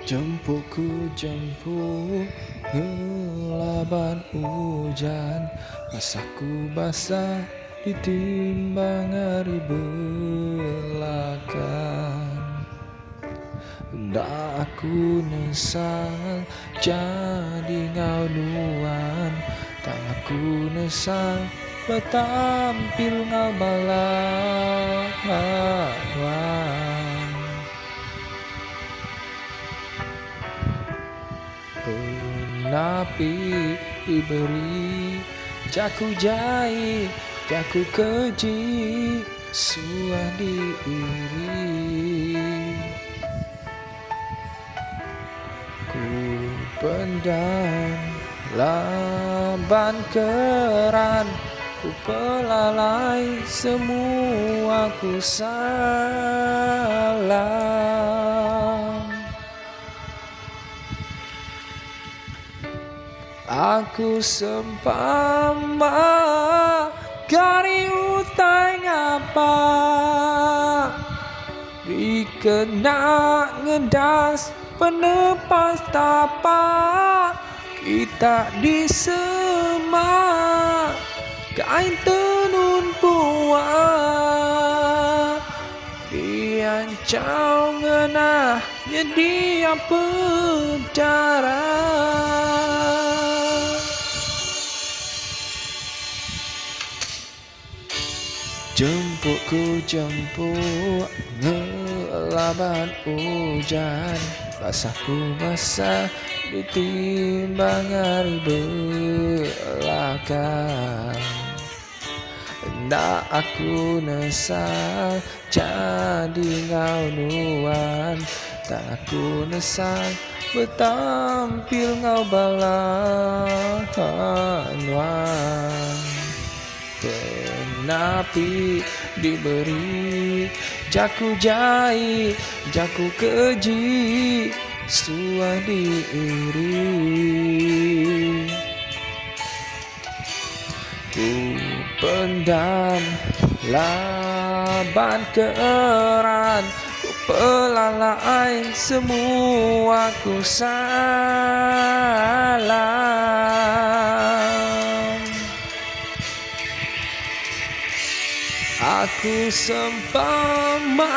Jemputku jemput ngelaban hujan, basahku basah ditimbang hari belakang. Ndak aku nesal jadi ngau nuan, tak aku nesal bertampil ngau balawan. Penapi diberi jaku jahit, jaku keji, suah diiri. Ku pendam laban keran, ku pelalai semua ku salah. Aku sempama kari utang apa, dikena ngedas penepas tapak, kita disemak kain tenun puak, diancau ngenah jadi penjara. Jemputku jemput ngelaban hujan, basahku basah ditimbang hari belakang. Ndak aku nesal jadi ngau nuan, tak aku nesal bertampil ngau balawan. Penapi diberi jaku jahit, jaku keji, suah diiri. Ku pendam laban keeran, ku pelalai semua ku salah. Aku sempama